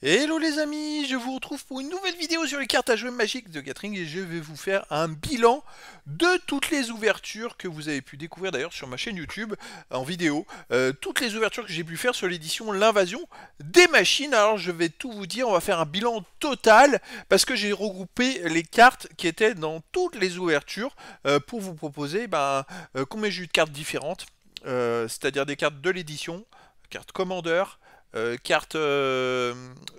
Hello les amis, je vous retrouve pour une nouvelle vidéo sur les cartes à jouer magiques de Gathering et je vais vous faire un bilan de toutes les ouvertures que vous avez pu découvrir d'ailleurs sur ma chaîne YouTube en vidéo. Toutes les ouvertures que j'ai pu faire sur l'édition L'Invasion des machines. Alors je vais tout vous dire, on va faire un bilan total parce que j'ai regroupé les cartes qui étaient dans toutes les ouvertures pour vous proposer combien j'ai eu de cartes différentes, c'est-à-dire des cartes de l'édition, cartes commandeur, cartes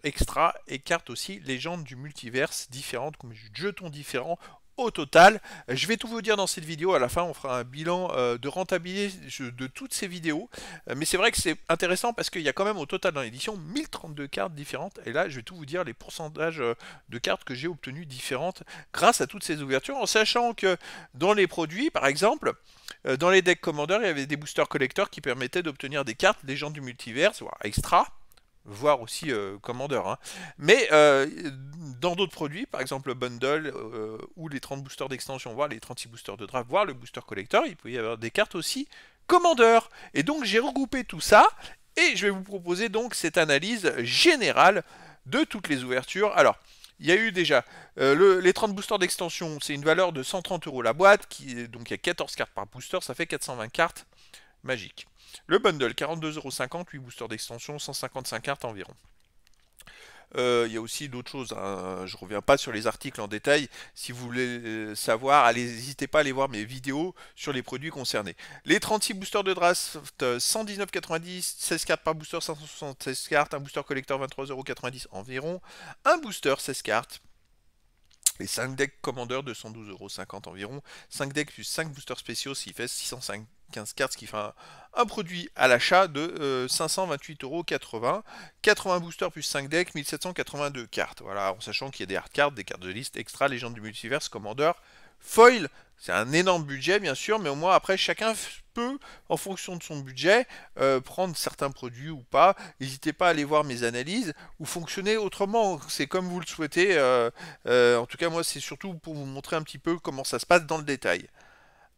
extra et cartes aussi légendes du multiverse différentes, comme jetons différents au total. Je vais tout vous dire dans cette vidéo. À la fin, on fera un bilan de rentabilité de toutes ces vidéos. Mais c'est vrai que c'est intéressant parce qu'il y a quand même au total dans l'édition 1032 cartes différentes. Et là, je vais tout vous dire les pourcentages de cartes que j'ai obtenues différentes grâce à toutes ces ouvertures. En sachant que dans les produits, par exemple, dans les decks Commander, il y avait des boosters collecteurs qui permettaient d'obtenir des cartes légendes du multiverse, voire extra, voire aussi Commander. Hein. Mais dans d'autres produits, par exemple le bundle ou les 30 boosters d'extension, voire les 36 boosters de draft, voire le booster collector, il peut y avoir des cartes aussi Commander. Et donc j'ai regroupé tout ça et je vais vous proposer donc cette analyse générale de toutes les ouvertures. Alors, il y a eu déjà les 30 boosters d'extension, c'est une valeur de 130 € la boîte, donc il y a 14 cartes par booster, ça fait 420 cartes magiques. Le bundle, 42,50 €, 8 boosters d'extension, 155 cartes environ. Il y a aussi d'autres choses, hein. Je ne reviens pas sur les articles en détail. Si vous voulez savoir, allez, n'hésitez pas à aller voir mes vidéos sur les produits concernés. Les 36 boosters de draft, 119,90, 16 cartes par booster, 576 cartes, un booster collector 23,90 € environ, un booster 16 cartes. Les 5 decks Commander, 212,50 € environ. 5 decks plus 5 boosters spéciaux, ce qui fait 615 cartes, ce qui fait un produit à l'achat de 528,80 €. 80 boosters plus 5 decks, 1782 cartes. Voilà, en sachant qu'il y a des hard cards, des cartes de liste extra, légendes du multiverse, Commander, foil. C'est un énorme budget, bien sûr, mais au moins après, chacun peut, en fonction de son budget, prendre certains produits ou pas. N'hésitez pas à aller voir mes analyses ou fonctionner autrement. C'est comme vous le souhaitez. En tout cas, moi, c'est surtout pour vous montrer un petit peu comment ça se passe dans le détail.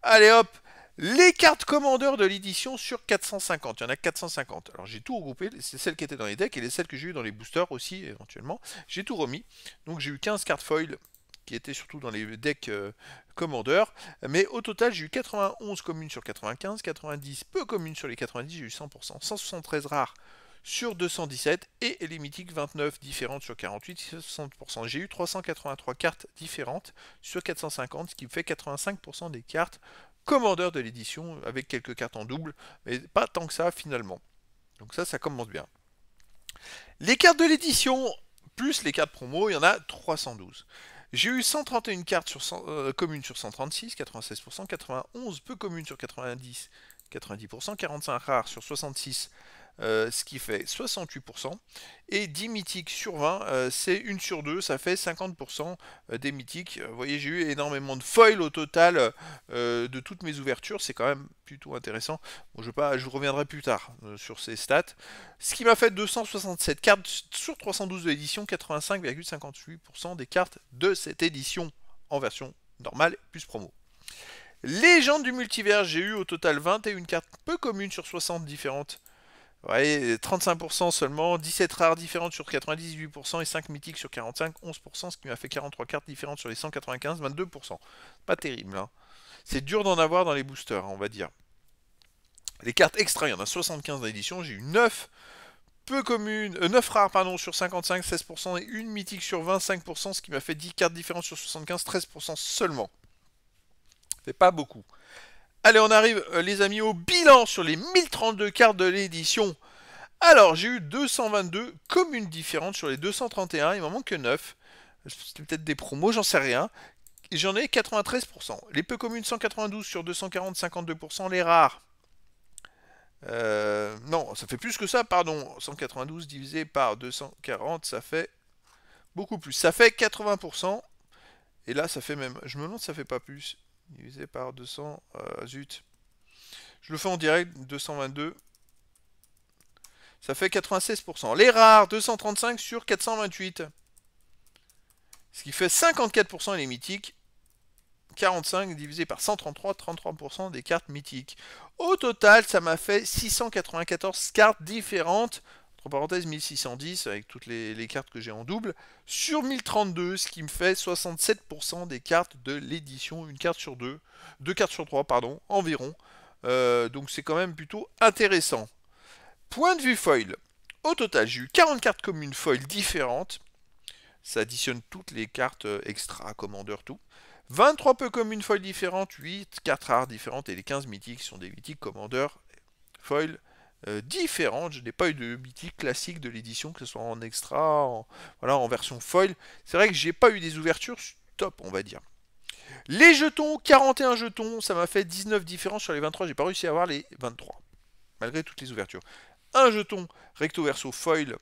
Allez hop, les cartes commandeurs de l'édition sur 450. Il y en a 450. Alors j'ai tout regroupé, c'est celles qui étaient dans les decks et les celles que j'ai eu dans les boosters aussi éventuellement. J'ai tout remis. Donc j'ai eu 15 cartes foil qui étaient surtout dans les decks commandeurs. Mais au total, j'ai eu 91 communes sur 95, 90 peu communes sur les 90, j'ai eu 100%, 173 rares sur 217 et les mythiques 29 différentes sur 48, 60%. J'ai eu 383 cartes différentes sur 450, ce qui me fait 85% des cartes commandeurs de l'édition avec quelques cartes en double, mais pas tant que ça finalement. Donc ça commence bien. Les cartes de l'édition plus les cartes promo, il y en a 312. J'ai eu 131 cartes communes sur 136, 96%, 91 peu communes sur 90, 90%, 45 rares sur 66, ce qui fait 68%, et 10 mythiques sur 20, c'est 1 sur 2, ça fait 50% des mythiques. Vous voyez, j'ai eu énormément de foils au total de toutes mes ouvertures, c'est quand même plutôt intéressant. Bon, je reviendrai plus tard sur ces stats. Ce qui m'a fait 267 cartes sur 312 de l'édition, 85,58% des cartes de cette édition en version normale plus promo. Légende du multivers, j'ai eu au total 21 cartes peu communes sur 60 différentes. Ouais, 35% seulement, 17 rares différentes sur 98% et 5 mythiques sur 45, 11%, ce qui m'a fait 43 cartes différentes sur les 195, 22%. Pas terrible, hein. C'est dur d'en avoir dans les boosters, on va dire. Les cartes extra, il y en a 75 dans l'édition, j'ai eu 9 peu communes, 9 rares pardon, sur 55, 16% et une mythique sur 25%, ce qui m'a fait 10 cartes différentes sur 75, 13% seulement. C'est pas beaucoup. Allez, on arrive, les amis, au bilan sur les 1032 cartes de l'édition. Alors, j'ai eu 222 communes différentes sur les 231, il m'en manque que 9. C'était peut-être des promos, j'en sais rien. Et j'en ai 93%. Les peu communes, 192 sur 240, 52%. Les rares, non, ça fait plus que ça, pardon. 192 divisé par 240, ça fait beaucoup plus. Ça fait 80%. Et là, ça fait même... Je me demande si ça fait pas plus. Divisé par 200... zut. Je le fais en direct, 222. Ça fait 96%. Les rares, 235 sur 428. Ce qui fait 54% et les mythiques. 45 divisé par 133, 33% des cartes mythiques. Au total, ça m'a fait 694 cartes différentes entre parenthèses 1610 avec toutes les cartes que j'ai en double, sur 1032, ce qui me fait 67% des cartes de l'édition, une carte sur deux cartes sur trois, pardon, environ. Donc c'est quand même plutôt intéressant. Point de vue foil. Au total, j'ai eu 40 cartes communes foil différentes. Ça additionne toutes les cartes extra, commandeur, tout. 23 peu communes foil différentes, 8 cartes rares différentes et les 15 mythiques qui sont des mythiques commandeurs foil différentes. Je n'ai pas eu de mythique classique de l'édition, que ce soit en extra, voilà, en version foil. C'est vrai que j'ai pas eu des ouvertures top, on va dire. Les jetons, 41 jetons, ça m'a fait 19 différences sur les 23. J'ai pas réussi à avoir les 23, malgré toutes les ouvertures. Un jeton recto verso foil,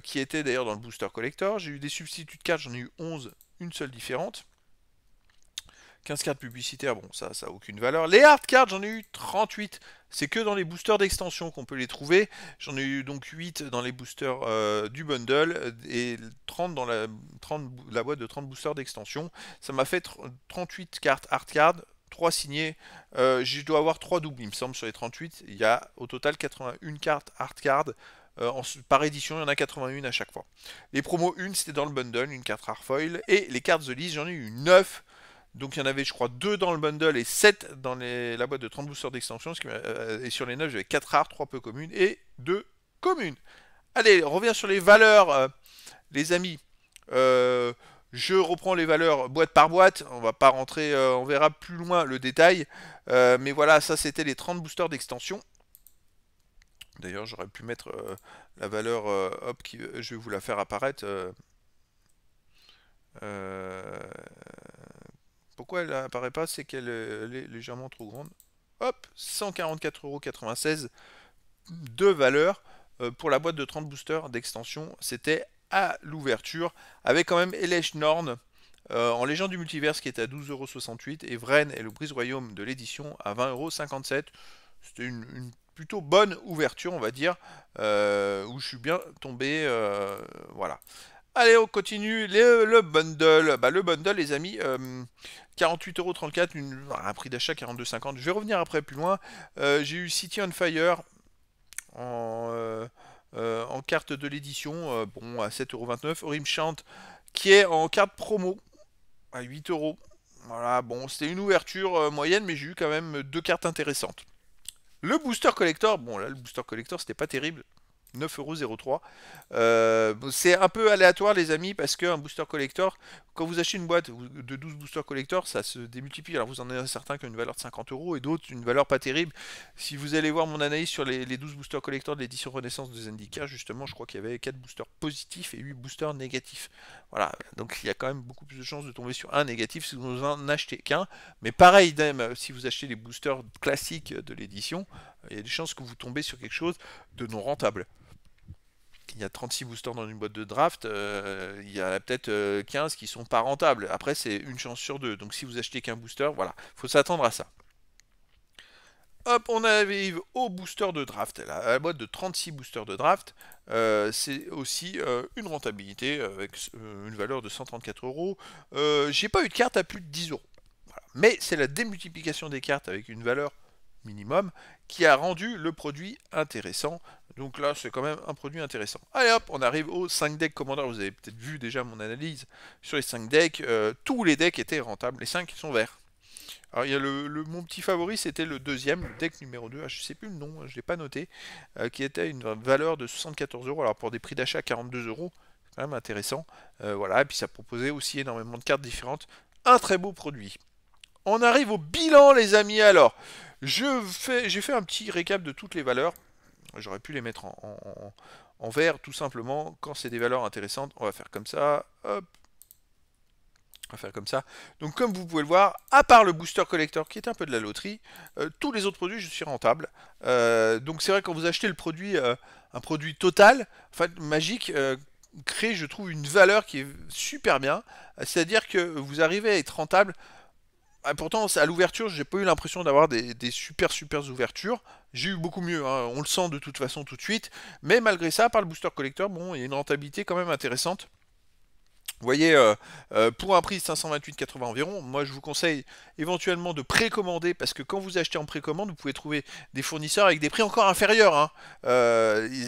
qui était d'ailleurs dans le booster collector. J'ai eu des substituts de cartes, j'en ai eu 11, une seule différente. 15 cartes publicitaires, bon ça n'a aucune valeur. Les hard cards, j'en ai eu 38. C'est que dans les boosters d'extension qu'on peut les trouver. J'en ai eu donc 8 dans les boosters du bundle et 30 dans la boîte de 30 boosters d'extension. Ça m'a fait 38 cartes hard cards, 3 signés. Je dois avoir 3 doubles, il me semble, sur les 38. Il y a au total 81 cartes hard cards. Par édition, il y en a 81 à chaque fois. Les promos 1, c'était dans le bundle, une carte rare foil. Et les cartes The List, j'en ai eu 9. Donc il y en avait, je crois, 2 dans le bundle et 7 dans la boîte de 30 boosters d'extension. Et sur les 9, j'avais 4 rares, 3 peu communes et 2 communes. Allez, on revient sur les valeurs, les amis. Je reprends les valeurs boîte par boîte. On va pas rentrer, on verra plus loin le détail. Mais voilà, ça c'était les 30 boosters d'extension. D'ailleurs, j'aurais pu mettre la valeur, hop, je vais vous la faire apparaître. Pourquoi elle apparaît pas? C'est qu'elle est légèrement trop grande. Hop, 144,96 € de valeur pour la boîte de 30 boosters d'extension. C'était à l'ouverture, avec quand même Elesh Norn en légende du multiverse qui était à 12,68 € et Vren et le Brise Royaume de l'édition à 20,57 €. C'était une plutôt bonne ouverture, on va dire, où je suis bien tombé, voilà. Allez, on continue. Le bundle. Bah, le bundle, les amis, 48,34 €, un prix d'achat 42,50 €. Je vais revenir après plus loin. J'ai eu City on Fire en carte de l'édition, bon, à 7,29 €. Rimchant qui est en carte promo à 8 €. Voilà, bon, c'était une ouverture moyenne, mais j'ai eu quand même 2 cartes intéressantes. Le booster collector, bon là, le booster collector, c'était pas terrible. 9,03 €. C'est un peu aléatoire les amis parce qu'un booster collector, quand vous achetez une boîte de 12 boosters collector, ça se démultiplie. Alors vous en avez certains qui ont une valeur de 50 € et d'autres une valeur pas terrible. Si vous allez voir mon analyse sur les 12 boosters collector de l'édition Renaissance de Zendika, justement je crois qu'il y avait 4 boosters positifs et 8 boosters négatifs. Voilà, donc il y a quand même beaucoup plus de chances de tomber sur un négatif si vous en achetez qu'un. Mais pareil, même si vous achetez les boosters classiques de l'édition, il y a des chances que vous tombez sur quelque chose de non rentable. Il y a 36 boosters dans une boîte de draft, il y a peut-être 15 qui sont pas rentables. Après, c'est une chance sur deux. Donc si vous achetez qu'un booster, voilà, il faut s'attendre à ça. Hop, on arrive au booster de draft. La boîte de 36 boosters de draft, c'est aussi une rentabilité avec une valeur de 134 €. J'ai pas eu de carte à plus de 10 €. Voilà. Mais c'est la démultiplication des cartes avec une valeur minimum qui a rendu le produit intéressant. Donc là, c'est quand même un produit intéressant. Allez hop, on arrive aux 5 decks Commander. Vous avez peut-être vu déjà mon analyse sur les 5 decks. Tous les decks étaient rentables. Les 5 sont verts. Alors, il y a mon petit favori, c'était le deuxième, le deck numéro 2. Ah, je sais plus le nom, je ne l'ai pas noté. Qui était une valeur de 74 €. Alors, pour des prix d'achat 42 €. C'est quand même intéressant. Voilà, et puis ça proposait aussi énormément de cartes différentes. Un très beau produit. On arrive au bilan, les amis. Alors, j'ai fait un petit récap de toutes les valeurs. J'aurais pu les mettre en vert, tout simplement. Quand c'est des valeurs intéressantes, on va faire comme ça. Hop. On va faire comme ça. Donc, comme vous pouvez le voir, à part le booster collector qui est un peu de la loterie, tous les autres produits, je suis rentable. Donc, c'est vrai, quand vous achetez le produit, un produit total, en fait, magique, crée, je trouve, une valeur qui est super bien. C'est-à-dire que vous arrivez à être rentable. Pourtant, à l'ouverture, j'ai pas eu l'impression d'avoir des super ouvertures. J'ai eu beaucoup mieux, hein. On le sent de toute façon tout de suite. Mais malgré ça, par le booster collector, bon, il y a une rentabilité quand même intéressante. Vous voyez, pour un prix de 528,80 environ, moi je vous conseille éventuellement de précommander parce que quand vous achetez en précommande, vous pouvez trouver des fournisseurs avec des prix encore inférieurs, hein.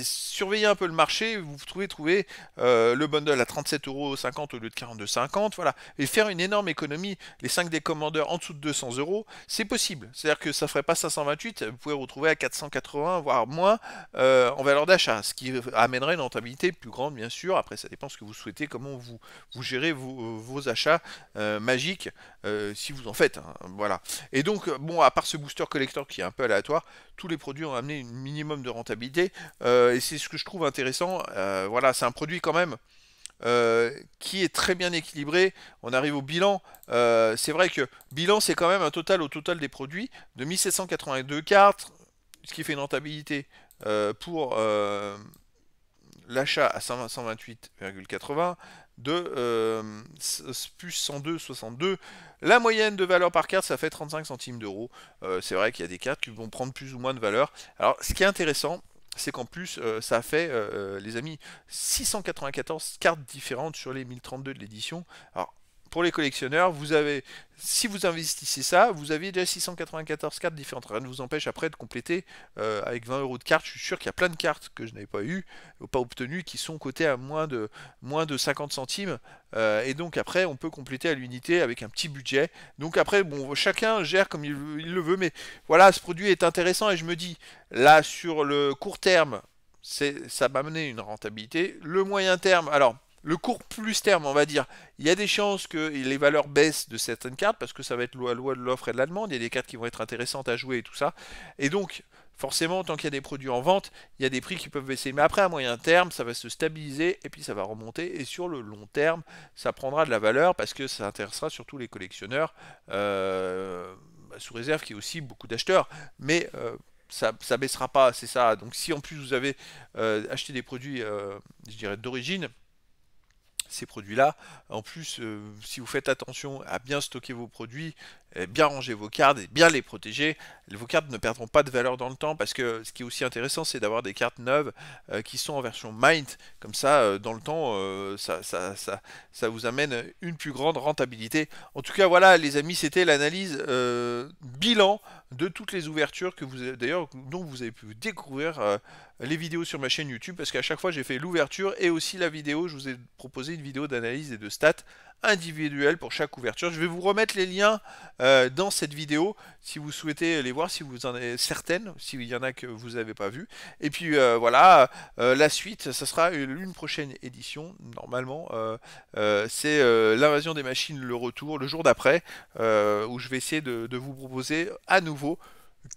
Surveillez un peu le marché, vous pouvez trouver le bundle à 37,50 € au lieu de 42,50, voilà, et faire une énorme économie. Les 5 décommandeurs en dessous de 200 euros, c'est possible. C'est-à-dire que ça ne ferait pas 528, vous pouvez retrouver à 480, voire moins en valeur d'achat, ce qui amènerait une rentabilité plus grande, bien sûr. Après, ça dépend ce que vous souhaitez, comment vous gérez vos achats magiques si vous en faites, hein, voilà. Et donc, bon, à part ce booster collector qui est un peu aléatoire, tous les produits ont amené un minimum de rentabilité et c'est ce que je trouve intéressant. Voilà, c'est un produit quand même qui est très bien équilibré. On arrive au bilan. C'est vrai que bilan, c'est quand même un total au total des produits de 1782 cartes, ce qui fait une rentabilité pour l'achat à 128,80 de plus 102,62. La moyenne de valeur par carte, ça fait 35 centimes d'euros. C'est vrai qu'il y a des cartes qui vont prendre plus ou moins de valeur. Alors, ce qui est intéressant, c'est qu'en plus, ça fait, les amis, 694 cartes différentes sur les 1032 de l'édition. Alors, pour les collectionneurs, vous avez, si vous investissez ça, vous avez déjà 694 cartes différentes. Rien ne vous empêche après de compléter avec 20 € de cartes. Je suis sûr qu'il y a plein de cartes que je n'avais pas eues, ou pas obtenues, qui sont cotées à moins de 50 centimes. Et donc après, on peut compléter à l'unité avec un petit budget. Donc après, bon, chacun gère comme il le veut. Mais voilà, ce produit est intéressant et je me dis, là, sur le court terme, ça m'a amené une rentabilité. Le moyen terme, alors le court plus terme, on va dire, il y a des chances que les valeurs baissent de certaines cartes parce que ça va être la loi de l'offre et de la demande. Il y a des cartes qui vont être intéressantes à jouer et tout ça. Et donc, forcément, tant qu'il y a des produits en vente, il y a des prix qui peuvent baisser. Mais après, à moyen terme, ça va se stabiliser et puis ça va remonter. Et sur le long terme, ça prendra de la valeur parce que ça intéressera surtout les collectionneurs, sous réserve qu'il y ait aussi beaucoup d'acheteurs. Mais ça baissera pas, c'est ça. Donc si en plus vous avez acheté des produits, je dirais, d'origine, ces produits-là. En plus, si vous faites attention à bien stocker vos produits, bien ranger vos cartes et bien les protéger, vos cartes ne perdront pas de valeur dans le temps parce que ce qui est aussi intéressant, c'est d'avoir des cartes neuves qui sont en version Mint. Comme ça, dans le temps, ça vous amène une plus grande rentabilité. En tout cas, voilà, les amis, c'était l'analyse bilan de toutes les ouvertures que vous avez, d'ailleurs, dont vous avez pu découvrir les vidéos sur ma chaîne YouTube, parce qu'à chaque fois j'ai fait l'ouverture et aussi la vidéo. Je vous ai proposé une vidéo d'analyse et de stats individuelles pour chaque ouverture. Je vais vous remettre les liens dans cette vidéo si vous souhaitez les voir, si vous en avez certaines, s'il y en a que vous n'avez pas vu. Et puis voilà, la suite, ça sera une prochaine édition. Normalement, c'est l'invasion des machines, le retour, le jour d'après, où je vais essayer de vous proposer à nouveau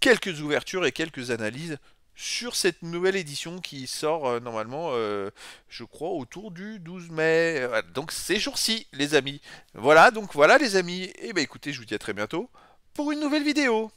quelques ouvertures et quelques analyses sur cette nouvelle édition qui sort normalement, je crois, autour du 12 mai. Donc ces jours-ci, les amis. Voilà, donc voilà les amis. Et ben écoutez, je vous dis à très bientôt pour une nouvelle vidéo.